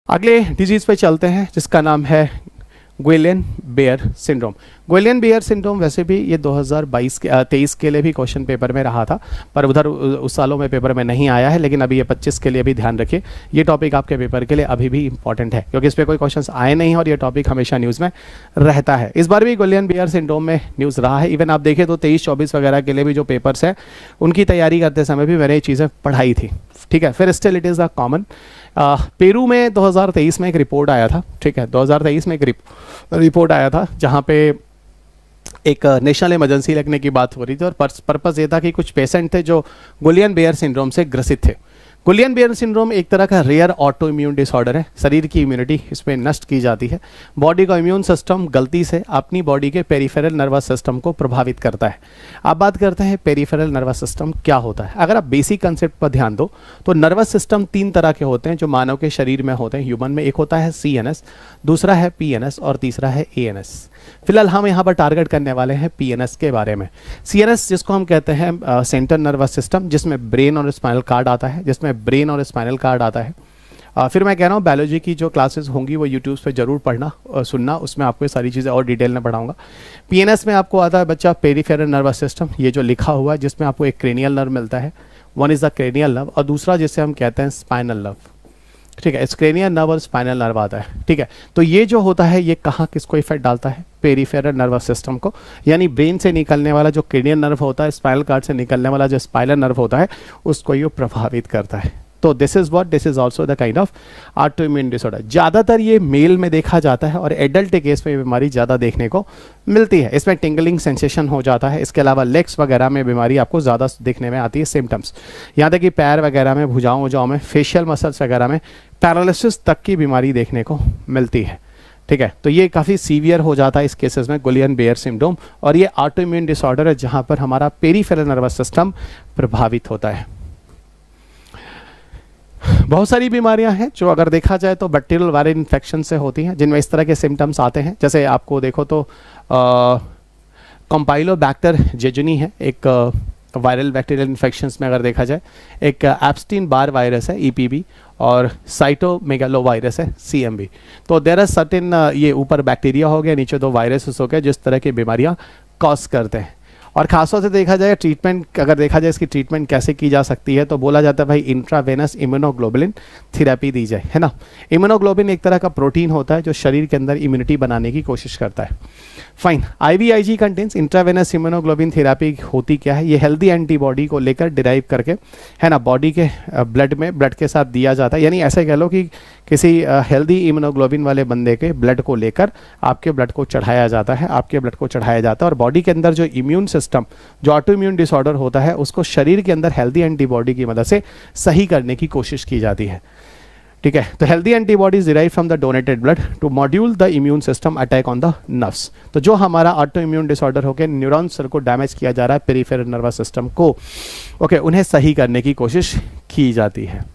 अगले डिजीज पे चलते हैं जिसका नाम है Guillain Barre syndrome. Guillain Barre syndrome वैसे भी ये 2023 के लिए भी क्वेश्चन पेपर में रहा था, पर उधर उस सालों में पेपर में नहीं आया है, लेकिन अभी ये 25 के लिए भी ध्यान रखिए। ये टॉपिक आपके पेपर के लिए अभी भी इंपॉर्टेंट है क्योंकि इस पर कोई क्वेश्चंस आए नहीं और ये टॉपिक हमेशा न्यूज़ में रहता है। इस बार भी गुइलेन बेयर सिंड्रोम में न्यूज़ रहा है। इवन आप देखें तो 23-24 वगैरह के लिए भी जो पेपर्स हैं उनकी तैयारी करते समय भी मैंने ये चीज़ें पढ़ाई थी, ठीक है। फिर still it is a common. Peru में 2023 में एक रिपोर्ट आया था, ठीक है, 2023 में एक रिपोर्ट आया था जहाँ पे एक नेशनल इमरजेंसी लगने की बात हो रही थी और पर्पस ये था कि कुछ पेशेंट थे जो गुइलेन बेयर सिंड्रोम से ग्रसित थे। गुइलेन बेयर सिंड्रोम एक तरह का रेयर ऑटो इम्यून डिसऑर्डर है। शरीर की इम्यूनिटी इसमें नष्ट की जाती है। बॉडी का इम्यून सिस्टम गलती से अपनी बॉडी के पेरिफेरल नर्वस सिस्टम को प्रभावित करता है। आप बात करते हैं पेरिफेरल नर्वस सिस्टम क्या होता है। अगर आप बेसिक कंसेप्ट पर ध्यान दो तो नर्वस सिस्टम 3 तरह के होते हैं जो मानव के शरीर में होते हैं। ह्यूमन में एक होता है CNS, दूसरा है PNS और तीसरा है ANS। फिलहाल हम यहाँ पर टारगेट करने वाले हैं PNS के बारे में। CNS जिसको हम कहते हैं सेंट्रल नर्वस सिस्टम, जिसमें ब्रेन और स्पाइनल कार्ड आता है, फिर मैं कह रहा हूँ बायोलॉजी की जो क्लासेस होंगी वो यूट्यूब पे जरूर पढ़ना और सुनना, उसमें आपको ये सारी चीज़ें और डिटेल में पढ़ाऊंगा। PNS में आपको आता है बच्चा पेरिफेरल नर्वस सिस्टम, ये जो लिखा हुआ है, जिसमें आपको एक क्रेनियल नर्व मिलता है, one is the cranial nerve, और दूसरा जिसे हम कहते हैं स्पाइनल नर्व, ठीक है। क्रेनियल नर्व और स्पाइनल नर्व आता है, ठीक है। तो ये जो होता है ये कहाँ किसको इफेक्ट डालता है, पेरिफेरल नर्वस सिस्टम को, यानी ब्रेन से निकलने वाला जो क्रेनियल नर्व होता है, स्पाइनल कार्ड से निकलने वाला जो स्पाइनल नर्व होता है, उसको ये प्रभावित करता है। तो this is also the kind of autoimmune disorder. ज़्यादातर ये मेल में देखा जाता है और एडल्ट केस में बीमारी ज़्यादा देखने को मिलती है। इसमें टिंगलिंग सेंसेशन हो जाता है। इसके अलावा लेग्स वगैरह में बीमारी आपको ज़्यादा देखने में आती है सिम्टम्स। यहाँ तक कि पैर वगैरह में, भुजाओं में, फेशियल मसल्स वगैरह में पैरालिसिस तक की बीमारी देखने को मिलती है, ठीक है। तो ये काफ़ी सीवियर हो जाता है इस केसेस में गुइलेन बेयर सिंड्रोम, और ये ऑटोइम्यून डिसऑर्डर है जहाँ पर हमारा पेरिफेरल नर्वस सिस्टम प्रभावित होता है। बहुत सारी बीमारियां हैं जो अगर देखा जाए तो बैक्टीरियल वायरल इन्फेक्शन से होती हैं, जिनमें इस तरह के सिम्टम्स आते हैं। जैसे आपको देखो तो कंपाइलोबैक्टर जेजुनी है एक वायरल बैक्टीरियल इन्फेक्शंस में अगर देखा जाए, एक एप्स्टीन बार वायरस है EPB, और साइटोमेगालोवायरस है CMV। तो देयर आर सर्टेन, ये ऊपर बैक्टीरिया हो गया, नीचे 2 वायरसेस हो गए जिस तरह की बीमारियां कॉज करते हैं। और खासतौर से देखा जाए ट्रीटमेंट, अगर देखा जाए इसकी ट्रीटमेंट कैसे की जा सकती है, तो बोला जाता है भाई इंट्रावेनस इम्यूनोग्लोबुलिन थेरेपी दी जाए, है ना। इम्यूनोग्लोबुलिन एक तरह का प्रोटीन होता है जो शरीर के अंदर इम्यूनिटी बनाने की कोशिश करता है। Fine, IVIG contains intravenous immunoglobulin therapy होती क्या है, ये हेल्दी एंटीबॉडी को लेकर डिराइव करके, है ना, बॉडी के ब्लड के साथ दिया जाता है। यानी ऐसे कह लो कि किसी हेल्दी इम्यूनोग्लोबिन वाले बंदे के ब्लड को लेकर आपके ब्लड को चढ़ाया जाता है, और बॉडी के अंदर जो इम्यून सिस्टम, जो ऑटोइम्यून डिसऑर्डर होता है, उसको शरीर के अंदर हेल्दी एंटीबॉडी की मदद से सही करने की कोशिश की जाती है, ठीक है। तो healthy antibodies derive from the donated blood to module the immune system attack on the nerves. तो जो हमारा ऑटो इम्यून डिसऑर्डर होकर न्यूरॉन्स को डैमेज किया जा रहा है, पेरिफेरल नर्वस सिस्टम को, ओके, उन्हें सही करने की कोशिश की जाती है।